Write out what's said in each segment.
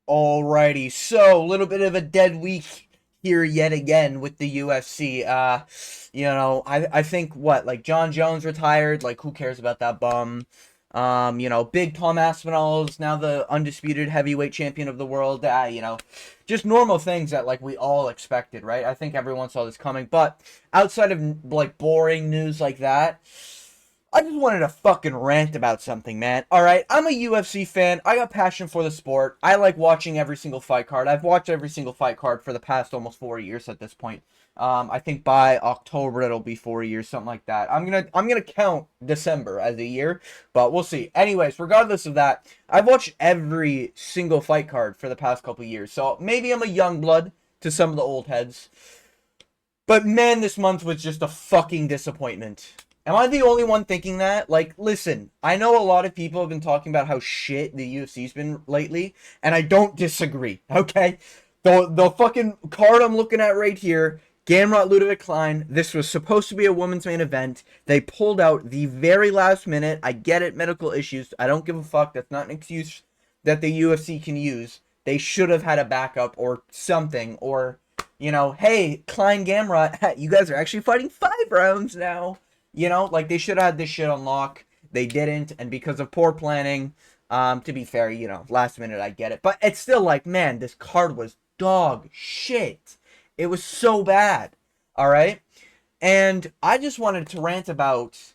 Alrighty, so a little bit of a dead week here yet again with the UFC. I think like John Jones retired, like who cares about that bum? Big Tom Aspinall's now the undisputed heavyweight champion of the world. Just normal things that like we all expected, right? I think everyone saw this coming, but outside of like boring news like that, I just wanted to fucking rant about something, man. Alright, I'm a UFC fan. I got passion for the sport. I like watching every single fight card. I've watched every single fight card for the past almost 4 years at this point. I think by October it'll be 4 years, something like that. I'm gonna count December as a year, but we'll see. Anyways, regardless of that, I've watched every single fight card for the past couple years. So maybe I'm a young blood to some of the old heads. But man, this month was just a fucking disappointment. Am I the only one thinking that? Like, listen, I know a lot of people have been talking about how shit the UFC's been lately, and I don't disagree, okay? The fucking card I'm looking at right here, Gamrot Ludovic Klein, this was supposed to be a women's main event. They pulled out the very last minute. I get it, medical issues. I don't give a fuck. That's not an excuse that the UFC can use. They should have had a backup or something, or, hey, Klein Gamrot, you guys are actually fighting 5 rounds now. Like they should have had this shit on lock. They didn't, and because of poor planning, to be fair, last minute I get it. But it's still like, man, this card was dog shit. It was so bad. Alright? And I just wanted to rant about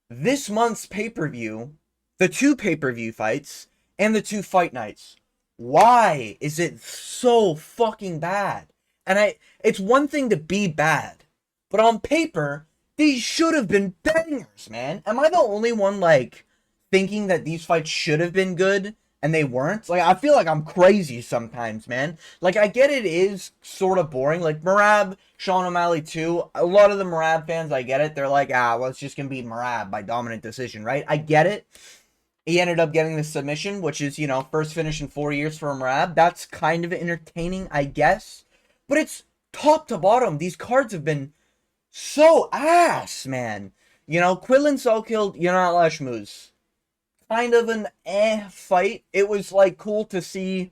this month's pay-per-view, the 2 pay-per-view fights, and the 2 fight nights. Why is it so fucking bad? And it's one thing to be bad, but on paper, these should have been bangers, man. Am I the only one, like, thinking that these fights should have been good and they weren't? Like, I feel like I'm crazy sometimes, man. Like, I get it is sort of boring. Like, Merab, Sean O'Malley, too. A lot of the Merab fans, I get it. They're like, well, it's just going to be Merab by dominant decision, right? I get it. He ended up getting the submission, which is, first finish in 4 years for Merab. That's kind of entertaining, I guess. But it's top to bottom. These cards have been so ass, man. Quillen Salkild, Yanat Lashmuz. Kind of an fight. It was, like, cool to see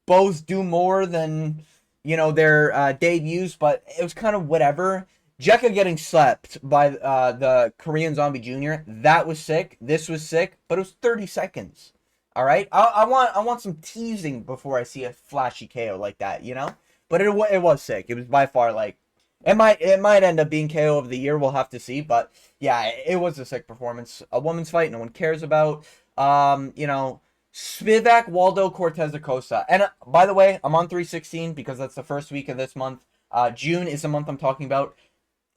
both do more than, their debuts, but it was kind of whatever. Jekka getting slept by the Korean Zombie Jr., that was sick. This was sick, but it was 30 seconds. All right? I want some teasing before I see a flashy KO like that, But it was sick. It was by far, like, it might end up being KO of the year. We'll have to see. But yeah, it was a sick performance. A woman's fight no one cares about. Spivak, Waldo, Cortez Acosta. And by the way, I'm on 316 because that's the first week of this month. June is the month I'm talking about.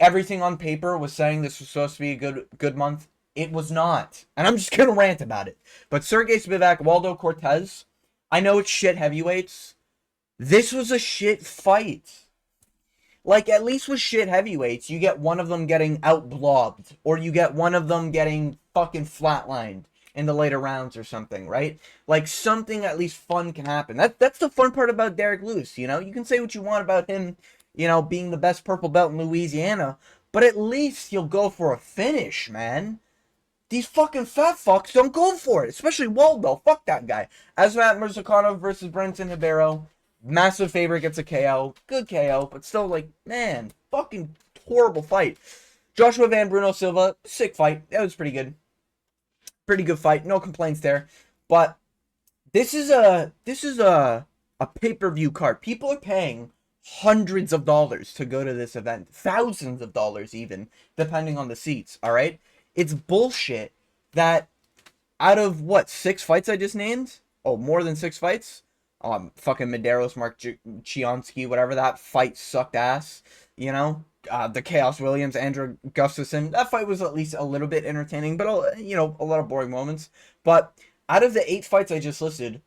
Everything on paper was saying this was supposed to be a good month. It was not. And I'm just gonna rant about it. But Sergey Spivak, Waldo Cortez, I know it's shit heavyweights. This was a shit fight. Like, at least with shit heavyweights, you get one of them getting out-blobbed, or you get one of them getting fucking flatlined in the later rounds or something, right? Like, something at least fun can happen. That's the fun part about Derek Lewis, You can say what you want about him, being the best purple belt in Louisiana, but at least he'll go for a finish, man. These fucking fat fucks don't go for it, especially Waldo. Fuck that guy. Asmat Murzakanov versus Brenton Hibero. Massive favorite gets a KO. Good KO, but still, like, man, fucking horrible fight. Joshua Van Bruno Silva, sick fight. That was pretty good. Pretty good fight. No complaints there. But this is a pay-per-view card. People are paying hundreds of dollars to go to this event. Thousands of dollars even, depending on the seats, all right? It's bullshit that out of, 6 fights I just named? Oh, more than 6 fights? Fucking Medeiros, Mark Chionsky, whatever, that fight sucked ass, the Chaos Williams, Andrew Gustafsson, that fight was at least a little bit entertaining, but, a lot of boring moments. But out of the 8 fights I just listed,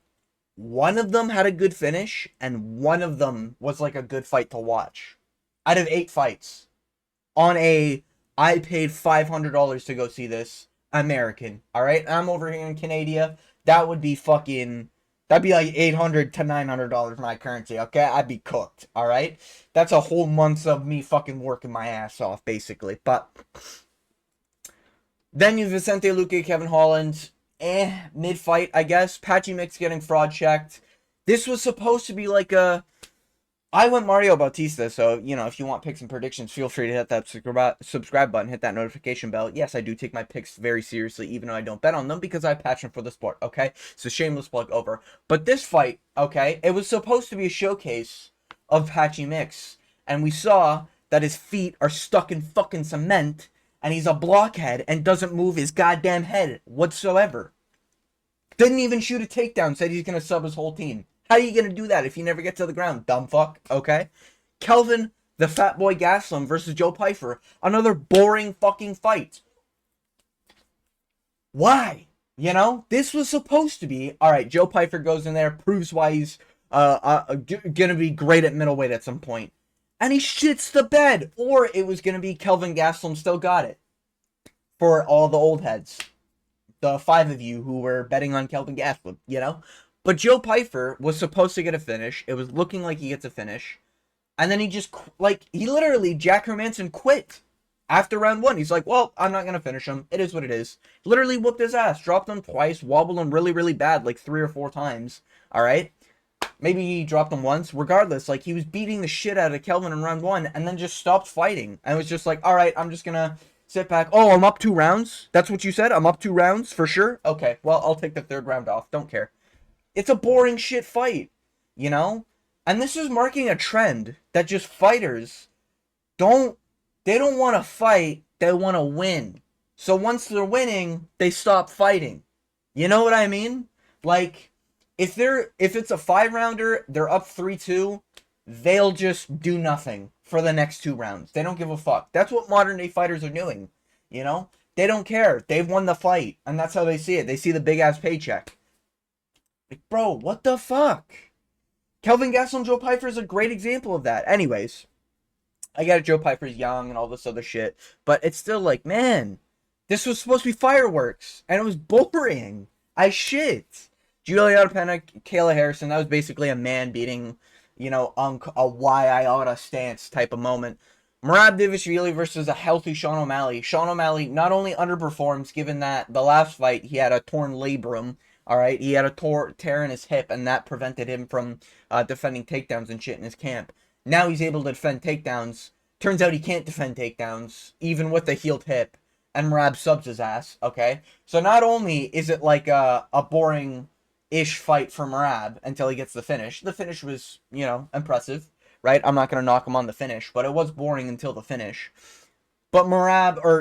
one of them had a good finish, and one of them was, like, a good fight to watch. Out of 8 fights. I paid $500 to go see this, American, alright? I'm over here in Canada, that'd be like $800 to $900 my currency, okay? I'd be cooked, alright? That's a whole month of me fucking working my ass off, basically. But then you Vicente Luque, Kevin Holland. mid-fight, I guess. Patchy Mix getting fraud checked. This was supposed to be like a... I went Mario Bautista, so, you know, if you want picks and predictions, feel free to hit that subscribe button, hit that notification bell. Yes, I do take my picks very seriously, even though I don't bet on them, because I have passion for the sport, okay? So shameless plug over. But this fight, okay, it was supposed to be a showcase of Patchy Mix, and we saw that his feet are stuck in fucking cement, and he's a blockhead and doesn't move his goddamn head whatsoever. Didn't even shoot a takedown, said he's going to sub his whole team. How are you going to do that if you never get to the ground, dumb fuck? Okay? Kelvin, the Fat Boy Gaslam versus Joe Pyfer. Another boring fucking fight. Why? You know? This was supposed to be, alright, Joe Pyfer goes in there, proves why he's going to be great at middleweight at some point. And he shits the bed. Or it was going to be Kelvin Gaslam still got it. For all the old heads. The 5 of you who were betting on Kelvin Gaslam, you know? But Joe Pyfer was supposed to get a finish. It was looking like he gets a finish. And then he just, he literally, Jack Hermanson quit after round 1. He's like, well, I'm not going to finish him. It is what it is. Literally whooped his ass. Dropped him twice. Wobbled him really, really bad, like 3 or 4 times. Alright? Maybe he dropped him once. Regardless, he was beating the shit out of Kelvin in round 1 and then just stopped fighting. And was just like, alright, I'm just going to sit back. Oh, I'm up 2 rounds? That's what you said? I'm up 2 rounds? For sure? Okay, well, I'll take the 3rd round off. Don't care. It's a boring shit fight, you know? And this is marking a trend that just fighters they don't want to fight, they want to win. So once they're winning, they stop fighting. You know what I mean? If it's a 5-rounder, they're up 3-2, they'll just do nothing for the next 2 rounds. They don't give a fuck. That's what modern day fighters are doing, you know? They don't care. They've won the fight, and that's how they see it. They see the big-ass paycheck. Bro, what the fuck? Kelvin Gaslam, Joe Pyfer is a great example of that. Anyways, I get it, Joe Pyfer's young and all this other shit, but it's still man, this was supposed to be fireworks, and it was boring. I shit. Julia Pena, Kayla Harrison, that was basically a man beating, you know, a why I oughta stance type of moment. Merab Dvalishvili versus a healthy Sean O'Malley. Sean O'Malley not only underperforms, given that the last fight he had a torn labrum. Alright, he had a tear in his hip, and that prevented him from defending takedowns and shit in his camp. Now he's able to defend takedowns. Turns out he can't defend takedowns, even with a healed hip. And Merab subs his ass, okay? So not only is it a boring-ish fight for Merab until he gets the finish. The finish was, you know, impressive, right? I'm not going to knock him on the finish, but it was boring until the finish. But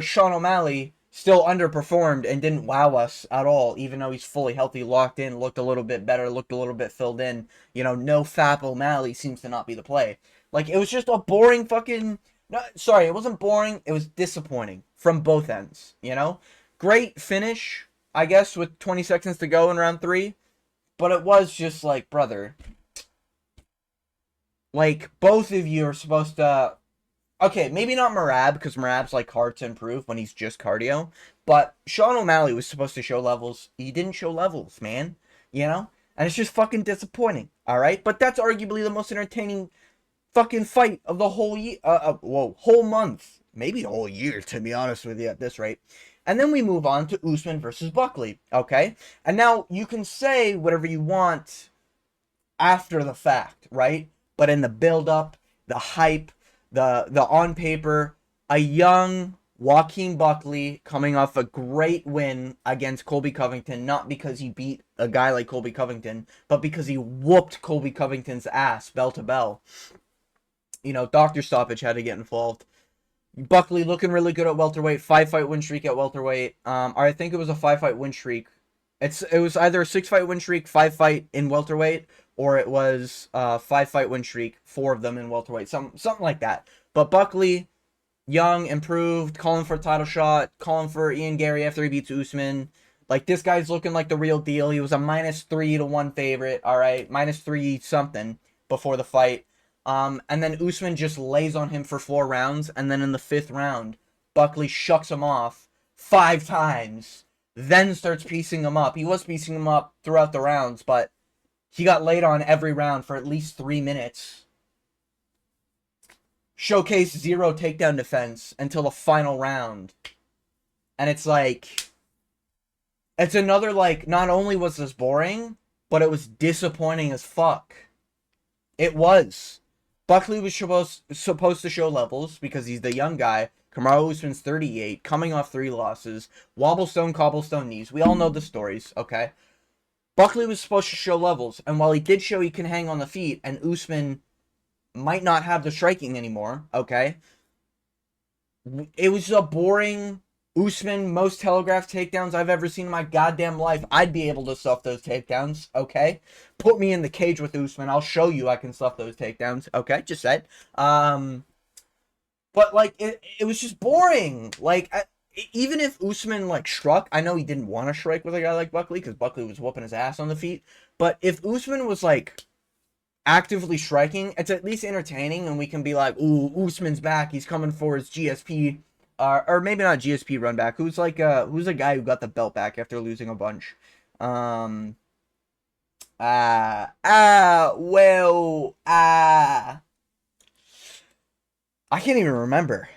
Sean O'Malley still underperformed and didn't wow us at all, even though he's fully healthy, locked in, looked a little bit better, looked a little bit filled in. You know, no Fap O'Malley seems to not be the play. It was just a boring fucking... No, sorry, it wasn't boring. It was disappointing from both ends, you know? Great finish, I guess, with 20 seconds to go in round 3. But it was just brother. Both of you are supposed to... Okay, maybe not Merab, because Merab's hard to improve when he's just cardio. But Sean O'Malley was supposed to show levels. He didn't show levels, man. You know? And it's just fucking disappointing. Alright? But that's arguably the most entertaining fucking fight of the whole year. Whole month. Maybe the whole year, to be honest with you, at this rate. And then we move on to Usman versus Buckley. Okay? And now, you can say whatever you want after the fact, right? But in the build-up, the hype, the on paper, a young Joaquin Buckley coming off a great win against Colby Covington, not because he beat a guy like Colby Covington, but because he whooped Colby Covington's ass bell to bell. You know, doctor stoppage had to get involved. Buckley looking really good at welterweight, 5-fight win streak at welterweight. I think it was a 5-fight win streak. It was either a 6-fight win streak, 5-fight in welterweight, or it was a 5-fight win streak, 4 of them in welterweight, something like that. But Buckley, young, improved, calling for a title shot, calling for Ian Gary after he beats Usman. This guy's looking like the real deal. He was a -3-1 favorite, alright, -3 something before the fight. And then Usman just lays on him for 4 rounds, and then in the 5th round, Buckley shucks him off 5 times, then starts piecing him up. He was piecing him up throughout the rounds, but he got laid on every round for at least 3 minutes. Showcased 0 takedown defense until the final round. And it's It's another, like, not only was this boring, but it was disappointing as fuck. It was. Buckley was supposed to show levels because he's the young guy. Kamaru Usman's 38, coming off 3 losses, wobblestone, cobblestone knees. We all know the stories, okay? Buckley was supposed to show levels, and while he did show he can hang on the feet, and Usman might not have the striking anymore, okay? It was a boring Usman, most telegraphed takedowns I've ever seen in my goddamn life. I'd be able to stuff those takedowns, okay? Put me in the cage with Usman. I'll show you I can stuff those takedowns, okay? Just said. But, like, it was just boring. Like, even if Usman, like, struck, I know he didn't want to strike with a guy like Buckley because Buckley was whooping his ass on the feet. But if Usman was, like, actively striking, it's at least entertaining, and we can be like, ooh, Usman's back. He's coming for his GSP. Or maybe not GSP run back. Who's a guy who got the belt back after losing a bunch? I can't even remember.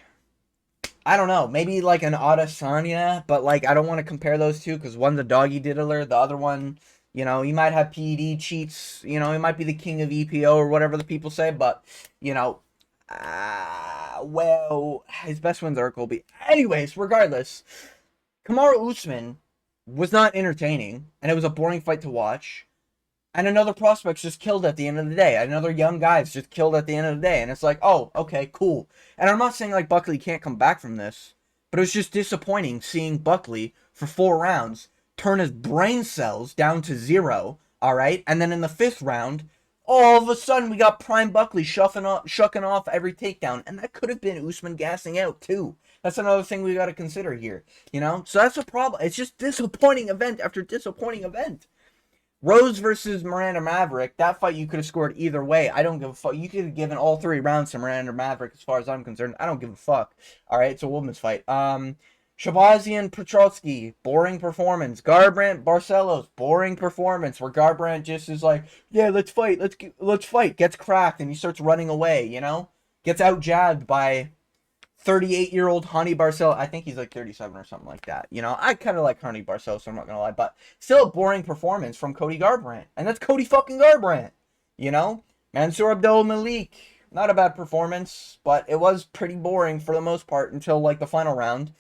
I don't know. Maybe like an Adesanya, but like I don't want to compare those two because one's a doggy diddler, the other one, you know, he might have PED cheats. You know, he might be the king of EPO or whatever the people say, but you know, his best friend's are Colby. Anyways, regardless, Kamaru Usman was not entertaining, and it was a boring fight to watch. And another prospect's just killed at the end of the day. Another young guy's just killed at the end of the day. And it's like, oh, okay, cool. And I'm not saying like Buckley can't come back from this, but it was just disappointing seeing Buckley for 4 rounds turn his brain cells down to 0, all right? And then in the 5th round, all of a sudden we got Prime Buckley shucking off every takedown. And that could have been Usman gassing out too. That's another thing we got to consider here, you know? So that's a problem. It's just disappointing event after disappointing event. Rose versus Miranda Maverick, that fight you could have scored either way. I don't give a fuck. You could have given all 3 rounds to Miranda Maverick as far as I'm concerned. I don't give a fuck. Alright, it's a woman's fight. Shabazian Petrotsky, boring performance. Garbrandt Barcelos, boring performance. Where Garbrandt just is like, yeah, let's fight, let's fight. Gets cracked and he starts running away, you know? Gets out jabbed by 38-year-old Honey Barcel. I think he's like 37 or something like that. You know, I kind of like Honey Barcel, so I'm not going to lie. But still a boring performance from Cody Garbrandt. And that's Cody fucking Garbrandt. You know? Mansour Abdul Malik. Not a bad performance, but it was pretty boring for the most part until like the final round.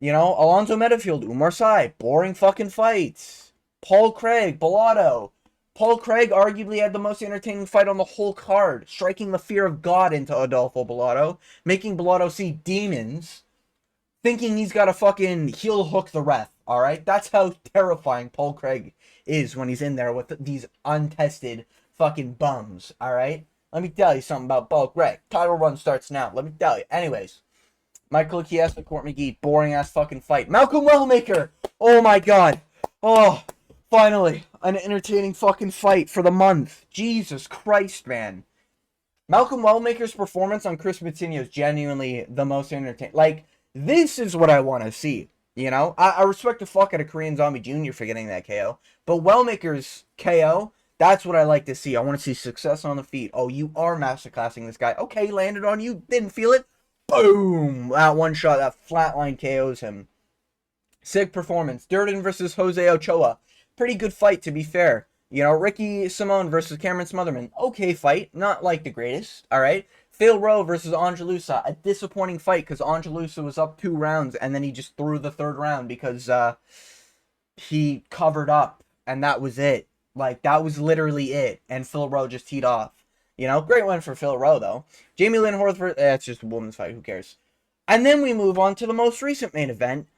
You know, Alonzo Metafield, Umar Sy. Boring fucking fights. Paul Craig, Bellato. Paul Craig arguably had the most entertaining fight on the whole card, striking the fear of God into Adolfo Bellato, making Bellato see demons, thinking he's got to fucking heel hook the ref, alright? That's how terrifying Paul Craig is when he's in there with these untested fucking bums, alright? Let me tell you something about Paul Craig. Title run starts now, let me tell you. Anyways, Michael Chiesa, Court McGee, boring ass fucking fight. Malcolm Wellmaker! Oh my god. Oh, finally, an entertaining fucking fight for the month. Jesus Christ, man. Malcolm Wellmaker's performance on Chris Matinho is genuinely the most entertaining. Like, this is what I want to see. You know? I respect the fuck out of Korean Zombie Jr. for getting that KO. But Wellmaker's KO, that's what I like to see. I want to see success on the feet. Oh, you are masterclassing this guy. Okay, landed on you. Didn't feel it. Boom! That one shot, that flatline KOs him. Sick performance. Durden versus Jose Ochoa. Pretty good fight, to be fair. You know, Ricky Simone versus Cameron Smotherman. Okay fight. Not like the greatest. Alright. Phil Rowe versus Angelusa. A disappointing fight because Angelusa was up 2 rounds and then he just threw the 3rd round because he covered up and that was it. Like, that was literally it. And Phil Rowe just teed off. You know, great win for Phil Rowe, though. Jamie Lynn Horvath, it's just a woman's fight. Who cares? And then we move on to the most recent main event.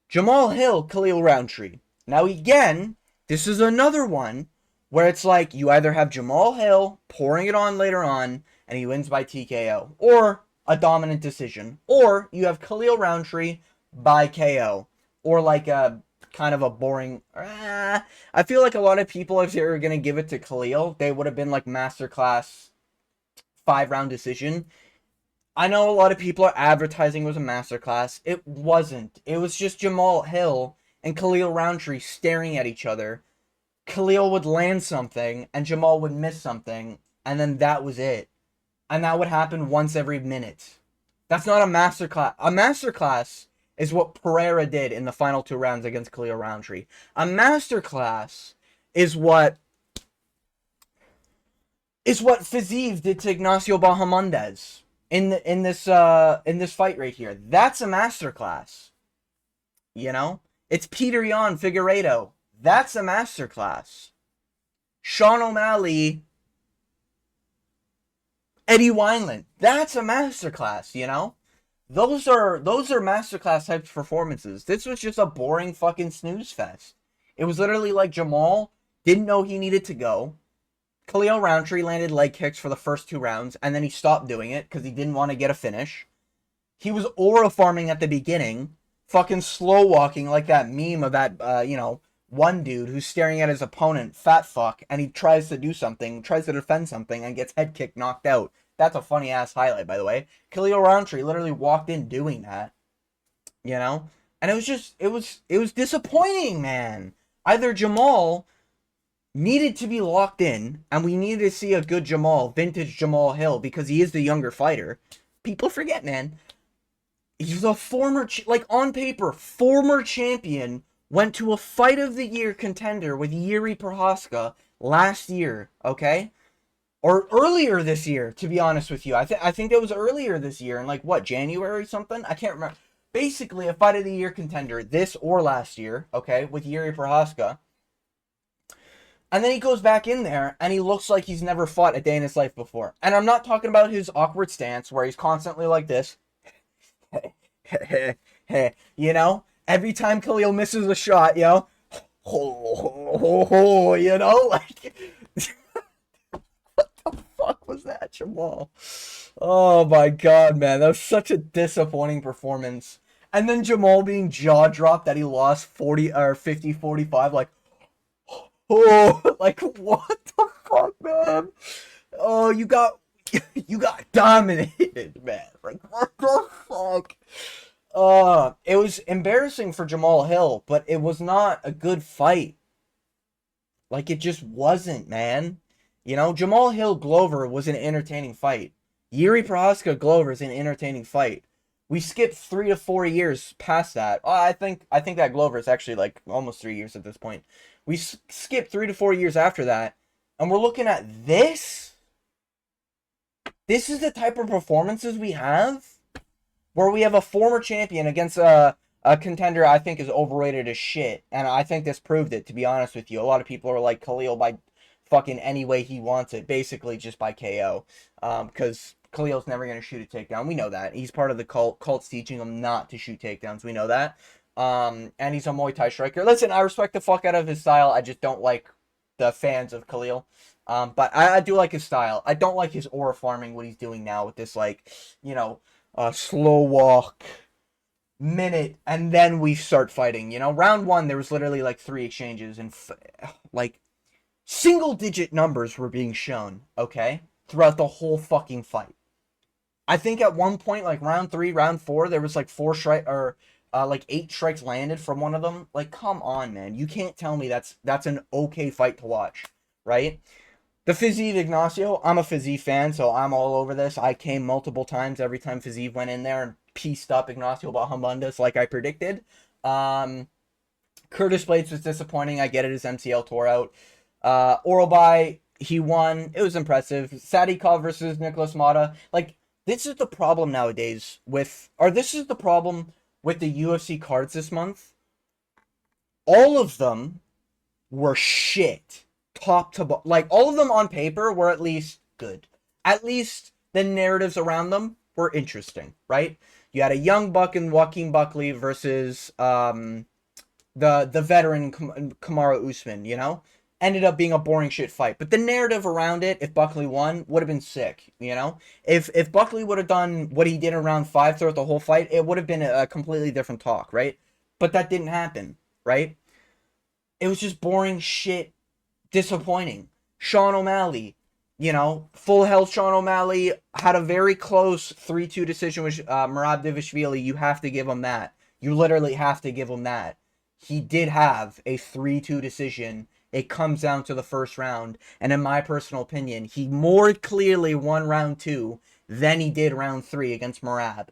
Jamal Hill, Khalil Roundtree. Now, again, this is another one where it's like you either have Jamal Hill pouring it on later on and he wins by TKO, or a dominant decision, or you have Khalil Roundtree by KO, or like a kind of a boring. I feel like a lot of people, if they were going to give it to Khalil, they would have been like masterclass 5-round decision. I know a lot of people are advertising it was a masterclass. It wasn't. It was just Jamal Hill and Khalil Roundtree staring at each other. Khalil would land something, and Jamal would miss something, and then that was it. And that would happen once every minute. That's not a masterclass. A masterclass is what Pereira did in the final 2 rounds against Khalil Roundtree. A masterclass is what Fiziev did to Ignacio Bahamondes in this fight right here. That's a masterclass. You know? It's Peter Yan Figueiredo. That's a masterclass. Sean O'Malley, Eddie Wineland. That's a masterclass, you know? Those are masterclass type performances. This was just a boring fucking snooze fest. It was literally like Jamal didn't know he needed to go. Khalil Roundtree landed leg kicks for the first 2 rounds, and then he stopped doing it because he didn't want to get a finish. He was aura farming at the beginning, fucking slow walking like that meme of that, one dude who's staring at his opponent, fat fuck, and he tries to do something, tries to defend something, and gets head kicked, knocked out. That's a funny ass highlight, by the way. Khalil Roundtree literally walked in doing that, you know, and it was disappointing, man. Either Jamal needed to be locked in, and we needed to see a good Jamal, vintage Jamal Hill, because he is the younger fighter. People forget, man. He's a former, on paper, former champion, went to a fight of the year contender with Yuri Prohaska last year, okay? Or earlier this year, to be honest with you. I think it was earlier this year, in January or something? I can't remember. Basically, a fight of the year contender, this or last year, okay, with Yuri Prohaska. And then he goes back in there, and he looks like he's never fought a day in his life before. And I'm not talking about his awkward stance, where he's constantly like this. You know? Every time Khalil misses a shot, you know? You know? What the fuck was that, Jamal? Oh my god, man. That was such a disappointing performance. And then Jamal being jaw-dropped that he lost 50-45, oh, what the fuck, man? Oh, you got dominated, man. What the fuck? It was embarrassing for Jamal Hill, but it was not a good fight. It just wasn't, man. You know, Jamal Hill Glover was an entertaining fight. Yuri Prohaska Glover is an entertaining fight. We skipped 3 to 4 years past that. I think that Glover is actually almost 3 years at this point. We skipped 3 to 4 years after that, and we're looking at this. This is the type of performances we have, where we have a former champion against a contender I think is overrated as shit, and I think this proved it, to be honest with you. A lot of people are like Khalil by fucking any way he wants it, basically just by KO, because Khalil's never going to shoot a takedown. We know that. He's part of the cult. Cult's teaching him not to shoot takedowns. We know that. And he's a Muay Thai striker. Listen, I respect the fuck out of his style. I just don't like the fans of Khalil. But I do like his style. I don't like his aura farming, what he's doing now with this, slow walk minute, and then we start fighting. You know, round 1, there was literally 3 exchanges, and single-digit numbers were being shown, okay, throughout the whole fucking fight. I think at one point, round 3, round 4, there was 4 strike or 8 strikes landed from one of them. Come on, man. You can't tell me that's an okay fight to watch, right? The Fiziev Ignacio, I'm a Fiziev fan, so I'm all over this. I came multiple times every time Fiziev went in there and pieced up Ignacio Bahamondes like I predicted. Curtis Blades was disappointing. I get it, his MCL tore out. Oralby, he won. It was impressive. Sadikov versus Nicholas Mata. This is the problem nowadays this is the problem with the UFC cards this month. All of them were shit. Top to bottom. All of them on paper were at least good. At least the narratives around them were interesting, right? You had a young buck in Joaquin Buckley versus the veteran Kamaru Usman, you know? Ended up being a boring shit fight. But the narrative around it, if Buckley won, would have been sick, you know? If Buckley would have done what he did in round 5 throughout the whole fight, it would have been a completely different talk, right? But that didn't happen, right? It was just boring shit, disappointing. Sean O'Malley, you know, full health Sean O'Malley had a very close 3-2 decision with Merab Dvalishvili. You have to give him that. You literally have to give him that. He did have a 3-2 decision. It comes down to the first round, and in my personal opinion, he more clearly won round 2 than he did round 3 against Merab.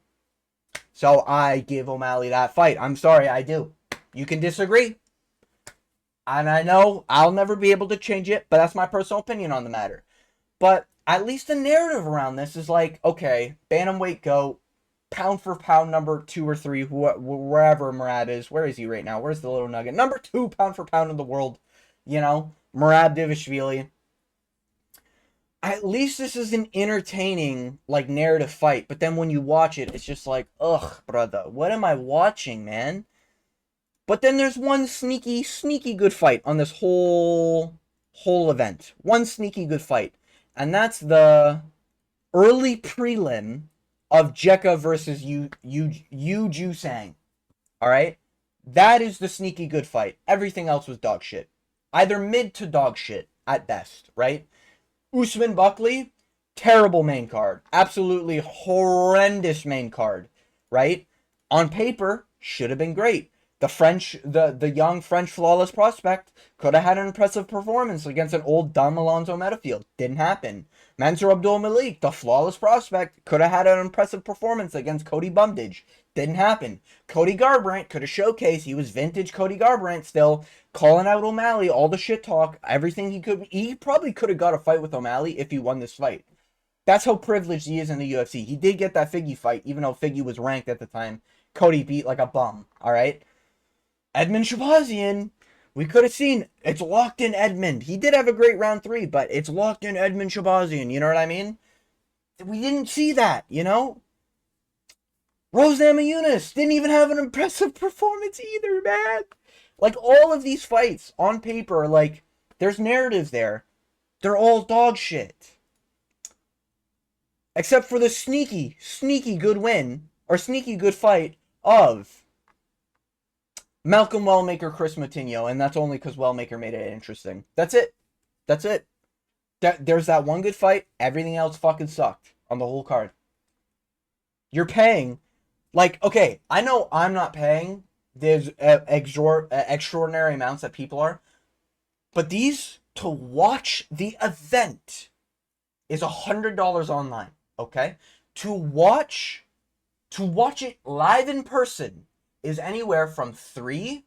So I give O'Malley that fight. I'm sorry, I do. You can disagree. And I know I'll never be able to change it, but that's my personal opinion on the matter. But at least the narrative around this is like, okay, bantamweight GOAT, pound for pound number 2 or 3, wherever Murad is. Where is he right now? Where's the little nugget? Number 2 pound for pound in the world. You know, Murad Divashvili. At least this is an entertaining, like, narrative fight. But then when you watch it, it's just like, ugh, brother, what am I watching, man? But then there's one sneaky good fight on this whole event. One sneaky good fight. And that's the early prelim of Jekka versus Yu Jusang. Alright? That is the sneaky good fight. Everything else was dog shit. Either mid to dog shit at best, right? Usman Buckley, terrible main card. Absolutely horrendous main card, right? On paper, should have been great. The young French flawless prospect could have had an impressive performance against an old dumb Alonzo Metafield. Didn't happen. Mansour Abdul Malik, the flawless prospect, could have had an impressive performance against Cody Bumdage. Didn't happen. Cody Garbrandt could have showcased he was vintage Cody Garbrandt still, calling out O'Malley, all the shit talk, everything he could. He probably could have got a fight with O'Malley if he won this fight. That's how privileged he is in the UFC. He did get that Figgy fight, even though Figgy was ranked at the time. Cody beat like a bum, alright? Edmund Shabazian, we could have seen, it's locked in Edmund. He did have a great round 3, but it's locked in Edmund Shabazian, you know what I mean? We didn't see that, you know? Rose Namajunas didn't even have an impressive performance either, man. Like, all of these fights, on paper, like, there's narratives there. They're all dog shit. Except for the sneaky good win, or sneaky good fight of Malcolm Wellmaker, Chris Moutinho, and that's only because Wellmaker made it interesting. That's it. There's that one good fight. Everything else fucking sucked on the whole card. You're paying, like, okay, I know I'm not paying these extraordinary amounts that people are, but these, to watch the event, is $100 online, okay? To watch it live in person is anywhere from $300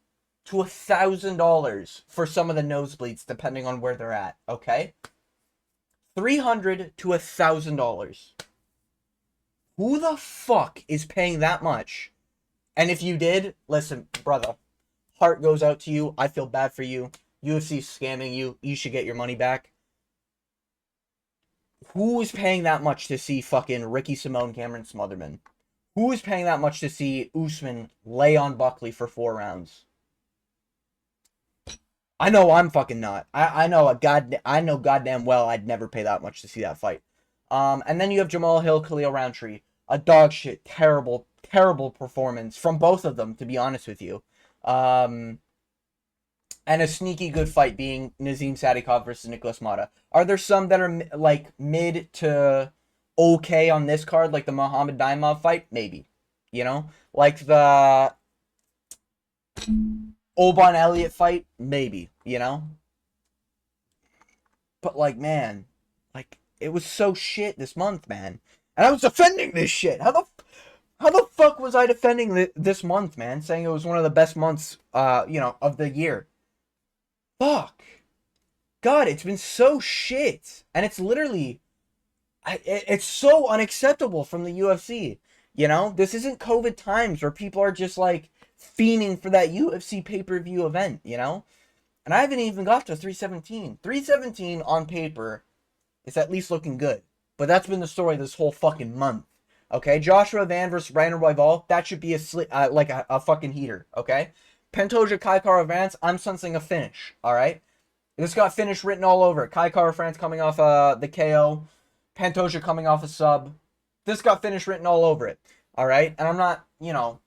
to $1,000 for some of the nosebleeds, depending on where they're at, okay? $300 to $1,000. Who the fuck is paying that much? And if you did, listen, brother, heart goes out to you. I feel bad for you. UFC's scamming you. You should get your money back. Who is paying that much to see fucking Ricky Simone, Cameron Smotherman? Who is paying that much to see Usman lay on Buckley for 4 rounds? I know I'm fucking not. I know goddamn well I'd never pay that much to see that fight. And then you have Jamal Hill, Khalil Roundtree. A dog shit, terrible performance from both of them, to be honest with you. And a sneaky good fight being Nazim Sadikov versus Nicholas Mata. Are there some that are like mid to okay on this card, like the Muhammad Naimov fight? Maybe. You know? Like the Obon Elliott fight? Maybe. You know? But like, man, like, it was so shit this month, man. And I was defending this shit. How the fuck was I defending this month, man? Saying it was one of the best months, of the year. Fuck. God, it's been so shit. And it's literally, it's so unacceptable from the UFC. You know, this isn't COVID times where people are just like fiending for that UFC pay-per-view event, you know? And I haven't even got to 317. 317 on paper is at least looking good. But that's been the story this whole fucking month. Okay, Joshua Van versus Brandon Royval, that should be a fucking heater, okay? Pantoja Kai Kara France, I'm sensing a finish, alright? This got finish written all over it. Kai Kara France coming off the KO. Pantoja coming off a sub. This got finish written all over it, alright? And I'm not,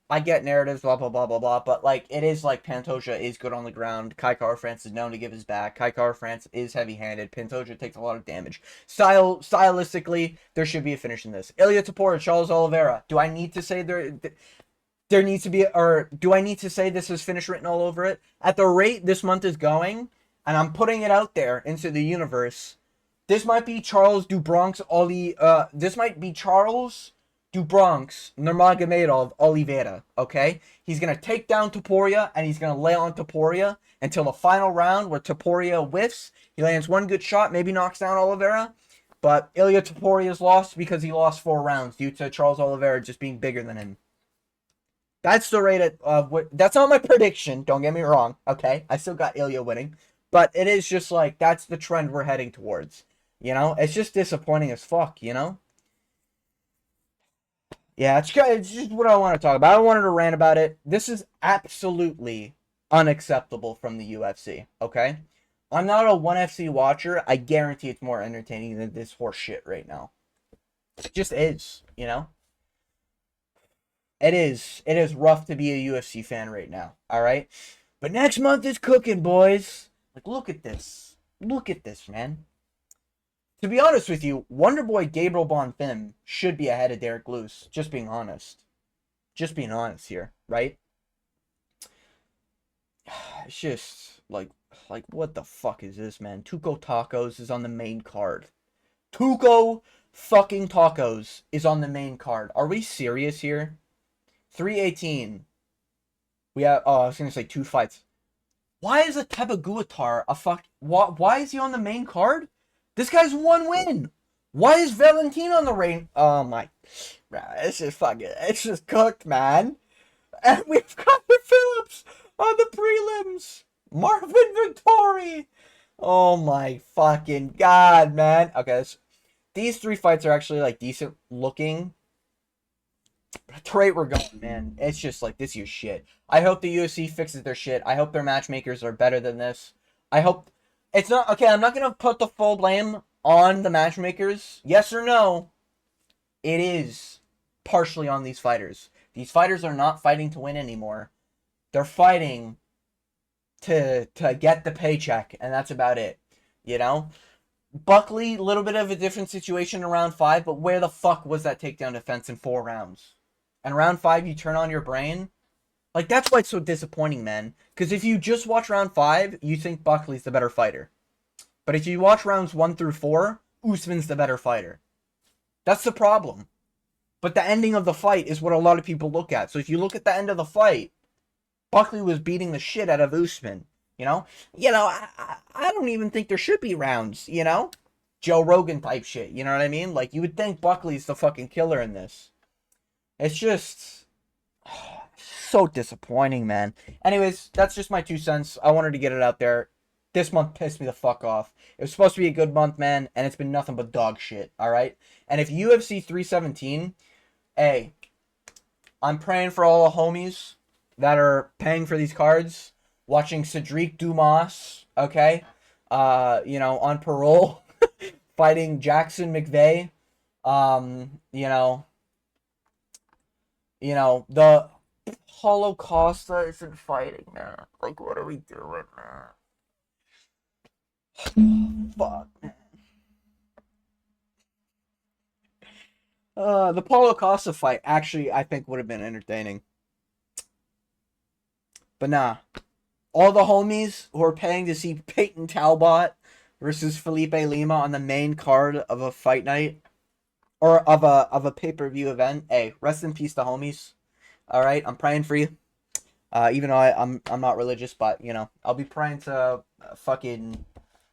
I get narratives, blah, blah, blah, blah, blah, but, like, it is like Pantoja is good on the ground. Kai Kara France is known to give his back. Kai Kara France is heavy-handed. Pantoja takes a lot of damage. Stylistically, there should be a finish in this. Ilia Topuria, Charles Oliveira. Do I need to say there needs to be, or do I need to say this is finish written all over it? At the rate this month is going, and I'm putting it out there into the universe, this might be Charles Dubronc's this might be Charles Dubronx Nurmagomedov Oliveira, okay? He's going to take down Topuria, and he's going to lay on Topuria until the final round where Topuria whiffs. He lands one good shot, maybe knocks down Oliveira, but Ilya Topuria's lost because he lost 4 rounds due to Charles Oliveira just being bigger than him. That's the rate of that's not my prediction, don't get me wrong, okay? I still got Ilya winning, but it is just like, that's the trend we're heading towards, you know? It's just disappointing as fuck, you know? Yeah, it's just what I want to talk about. I wanted to rant about it. This is absolutely unacceptable from the UFC, okay? I'm not a 1FC watcher. I guarantee it's more entertaining than this horse shit right now. It just is, you know? It is. It is rough to be a UFC fan right now, all right? But next month is cooking, boys. Like, look at this. Look at this, man. To be honest with you, Wonderboy Gabriel Bonfim should be ahead of Derek Lewis. Just being honest. Just being honest here, right? It's just like what the fuck is this, man? Tuco Tacos is on the main card. Tuco fucking Tacos is on the main card. Are we serious here? 318. We have, oh, I was gonna say 2 fights. Why is a Tebaguatar a fuck? Why is he on the main card? This guy's 1 win. Why is Valentin on the reign? Oh my, it's just fucking, it's just cooked, man. And we've got the Phillips on the prelims. Marvin Vittori. Oh my fucking god, man. Okay, these 3 fights are actually like decent looking. But the rate we're going, man, it's just like, this year's shit. I hope the UFC fixes their shit. I hope their matchmakers are better than this. I hope it's not okay. I'm not gonna put the full blame on the matchmakers. Yes or no? It is partially on these fighters. These fighters are not fighting to win anymore. They're fighting to get the paycheck, and that's about it. You know? Buckley, a little bit of a different situation in round 5, but where the fuck was that takedown defense in 4 rounds? And round 5, you turn on your brain? Like, that's why it's so disappointing, man. Because if you just watch round 5, you think Buckley's the better fighter. But if you watch rounds 1 through 4, Usman's the better fighter. That's the problem. But the ending of the fight is what a lot of people look at. So if you look at the end of the fight, Buckley was beating the shit out of Usman. You know? I don't even think there should be rounds, you know? Joe Rogan type shit, you know what I mean? Like, you would think Buckley's the fucking killer in this. It's just so disappointing, man. Anyways, that's just my 2 cents. I wanted to get it out there. This month pissed me the fuck off. It was supposed to be a good month, man, and it's been nothing but dog shit, alright? And if UFC 317, hey, I'm praying for all the homies that are paying for these cards, watching Cedric Dumas, okay? On parole, fighting Jackson McVeigh. The Paulo Costa isn't fighting, man. Like, what are we doing, man? Fuck, man. The Paulo Costa fight actually, I think, would have been entertaining. But nah. All the homies who are paying to see Peyton Talbot versus Felipe Lima on the main card of a fight night, or of a pay-per-view event, hey, rest in peace to homies. All right, I'm praying for you. Even though I'm not religious, but I'll be praying to fucking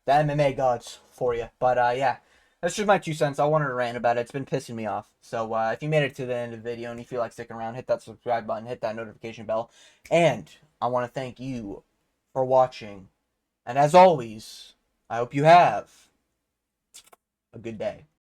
the MMA gods for you. But yeah, that's just my 2 cents. I wanted to rant about it. It's been pissing me off. So if you made it to the end of the video and you feel like sticking around, hit that subscribe button, hit that notification bell, and I want to thank you for watching. And as always, I hope you have a good day.